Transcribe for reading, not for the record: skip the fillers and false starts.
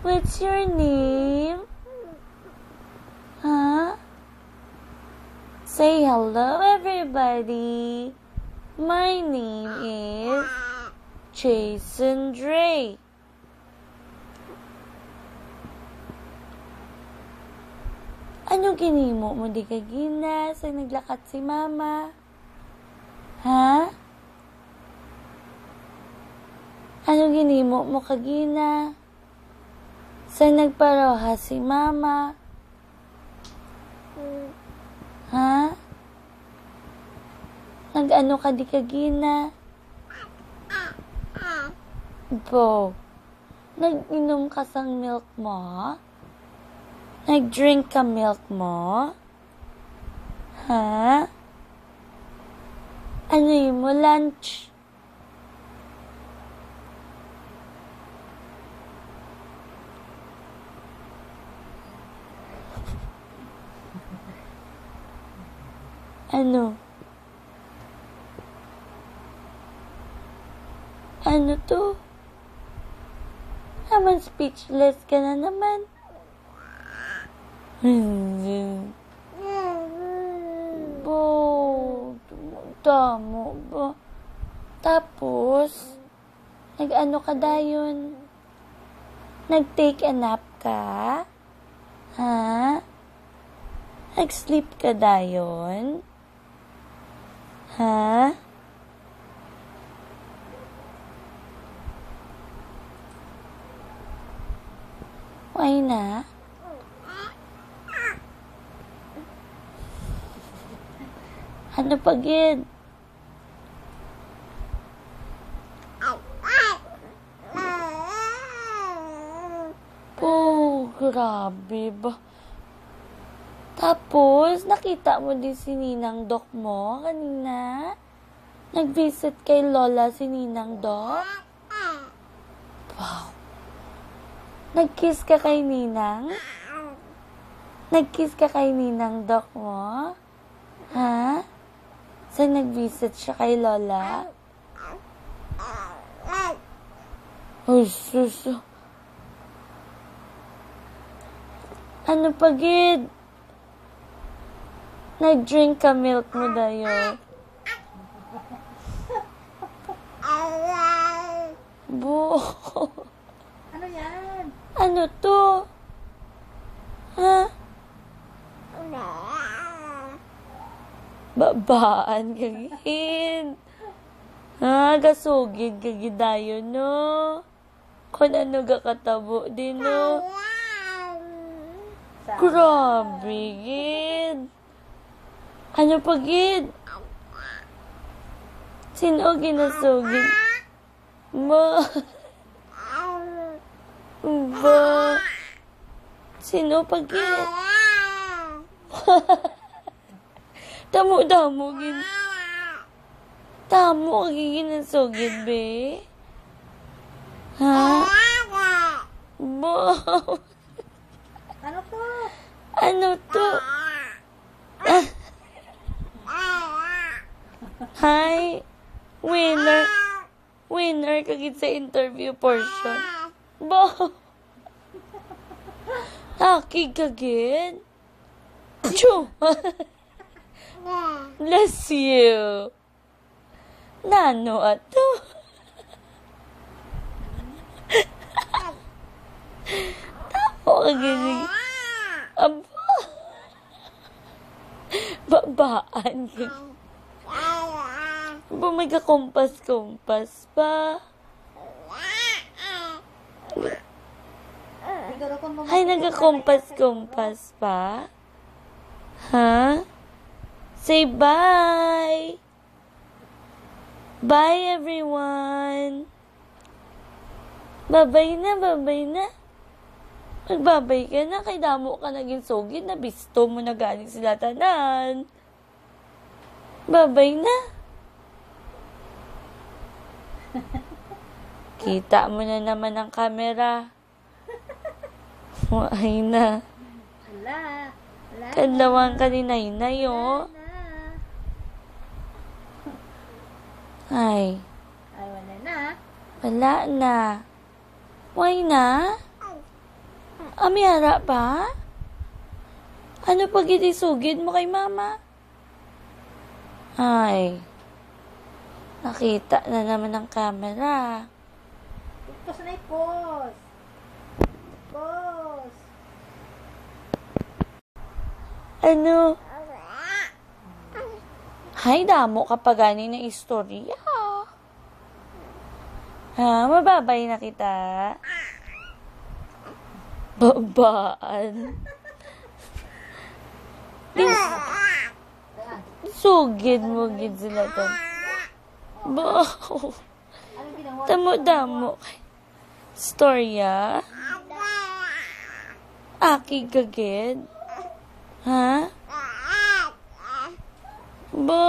What's your name? Huh? Say hello, everybody. My name is Jason Dre. Ano ginimo mo di kagina sa naglakat si mama? Ha? Ano ginimo mo kagina sa nagparoha si mama? Ha? Nag-ano ka di kagina? Bo, nag-inom ka sang milk mo? Nag-drink ka milk mo? Ha? Ano yun mo lunch? Ano? Ano to? Naman speechless ka na naman. Bo, tamo ba? Tapos, nag-ano ka dayon? Nag-take a nap ka? Ha? Nag-sleep ka dayon? Ha? Why na? Ano pagid? Oh, grabe ba? Tapos, nakita mo din si Ninang Doc mo kanina? Nag-visit kay Lola si Ninang Doc? Wow. Nag-kiss ka kay Ninang? Nag-kiss ka kay Ninang Doc mo? Ha? So, nag-visit siya kay Lola? Oh, sus. Ano pagid? Nag-drink ka milk mo dayo? Bo. Ano yan? Ano to? Ha? Babaan kagin. Ha? Gasugid kagid dayo, no? Kung ano gakatabo din, no? Grabe, gid. Ano pa, gid? Sino ginasugid? Ma. Ba. Sino pa, gid? Damo, gid. Tamo, ginasugid, be? Ha? Ba. Ano to? Ano to? Hi, winner. Winner kagid sa interview portion. Bo. Aki kagid. Chu. Bless you. Nano ato. Tapo kagid. Aba. Babaan kagid. Ba may kakumpas-kumpas pa? Ay, nagkakumpas-kumpas pa? Ha? Say bye! Bye, everyone! Babay na, babay na. Magbabay ka na, kay damo ka naging sugid na bisto mo na galing sila tanan. Babay na. Kita mo na naman ang camera. Ay na. Wala. Kadlawan ka ni Nainay, oh. Ay. Ay, wala na. Wala na. Why na? Amiyara pa? Ano pag itisugid mo kay mama? Ay, nakita na naman ng camera. Pause na pause. Pause. Ano? Hay, damo kapag gani na istorya. Ha, mababay na kita. Babaan. Sugid mo gid sila to. Ba. Anong ginawa? Damo-damo. Storya. Aki gagid. Ha? Ba.